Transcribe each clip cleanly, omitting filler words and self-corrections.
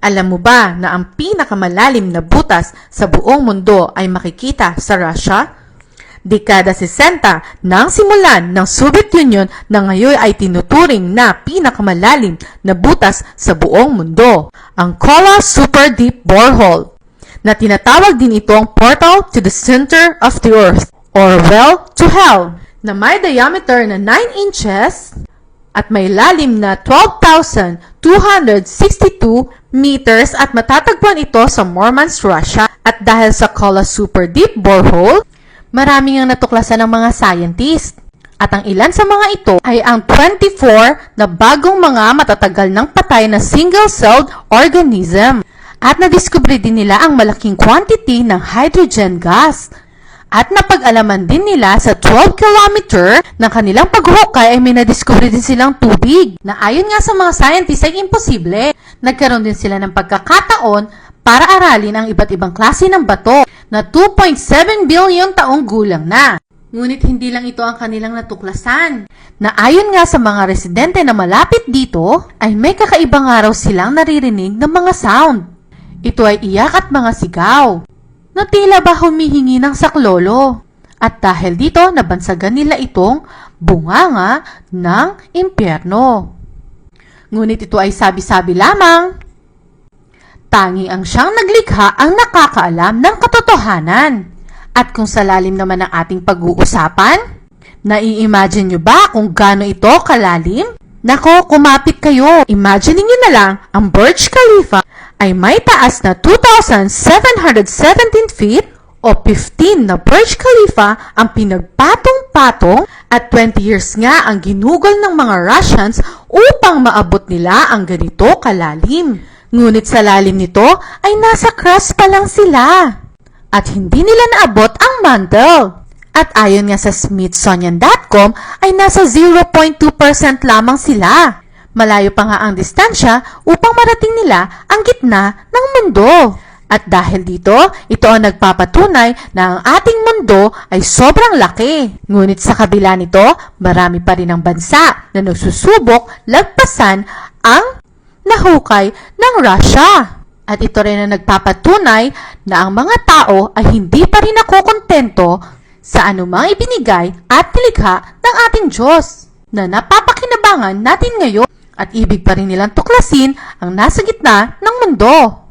Alam mo ba na ang pinakamalalim na butas sa buong mundo ay makikita sa Russia? Dekada 60 nang simulan ng Soviet Union na ngayon ay tinuturing na pinakamalalim na butas sa buong mundo, ang Kola Super Deep Borehole, na tinatawag din itong Portal to the Center of the Earth or Well to Hell, na may diameter na 9 inches at may lalim na 12,262 meters at matatagpuan ito sa Murmansk, Russia. At dahil sa Kola Super Deep Borehole, maraming ang natuklasan ng mga scientist. At ang ilan sa mga ito ay ang 24 na bagong mga matatagal ng patay na single-celled organism. At nadiskubre din nila ang malaking quantity ng hydrogen gas. At napag-alaman din nila sa 12 kilometer ng kanilang paghukay ay may nadiskubre din silang tubig na ayon nga sa mga scientists ay imposible. Nagkaroon din sila ng pagkakataon para aralin ang iba't ibang klase ng bato na 2.7 billion taong gulang na. Ngunit hindi lang ito ang kanilang natuklasan, na ayon nga sa mga residente na malapit dito ay may kakaibang araw silang naririnig ng mga sound. Ito ay iyak at mga sigaw na tila ba humihingi ng saklolo. At dahil dito, nabansagan nila itong bunganga ng impyerno. Ngunit ito ay sabi-sabi lamang. Tanging ang siyang naglikha ang nakakaalam ng katotohanan. At kung sa lalim naman ng ating pag-uusapan, nai-imagine nyo ba kung gaano ito kalalim? Nako, kumapit kayo. Imagine niyo na lang, ang Burj Khalifa ay may taas na 2,717 feet o 15 na Burj Khalifa ang pinagpatong-patong at 20 years nga ang ginugol ng mga Russians upang maabot nila ang ganito kalalim. Ngunit sa lalim nito ay nasa crust pa lang sila at hindi nila naabot ang mantle. At ayon nga sa Smithsonian.com ay nasa 0.2% lamang sila. Malayo pa nga ang distansya upang marating nila ang gitna ng mundo. At dahil dito, ito ang nagpapatunay na ang ating mundo ay sobrang laki. Ngunit sa kabila nito, marami pa rin ang bansa na nagsusubok lagpasan ang nahukay ng Russia. At ito rin ang nagpapatunay na ang mga tao ay hindi pa rin nakokontento sa anumang ibinigay at nilikha ng ating Diyos na napapakinabangan natin ngayon. At ibig pa rin nilang tuklasin ang nasa gitna ng mundo.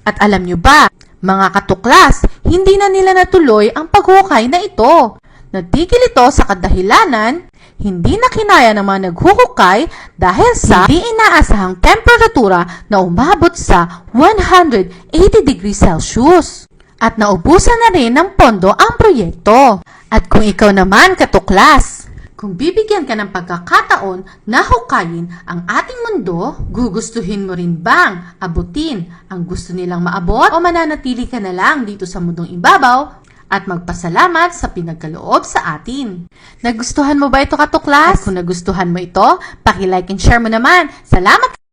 At alam nyo ba, mga katuklas, hindi na nila natuloy ang paghukay na ito. Natigil ito sa kadahilanan, hindi na kinaya ng mga naghuhukay dahil sa hindi inaasahang temperatura na umabot sa 180 degrees Celsius. At naubusan na rin ng pondo ang proyekto. At kung ikaw naman, katuklas, kung bibigyan ka ng pagkakataon na hukayin ang ating mundo, gugustuhin mo rin bang abutin ang gusto nilang maabot o mananatili ka na lang dito sa mundong ibabaw at magpasalamat sa pinagkaloob sa atin? Nagustuhan mo ba ito, katuklas? At kung nagustuhan mo ito, paki-like and share mo naman. Salamat!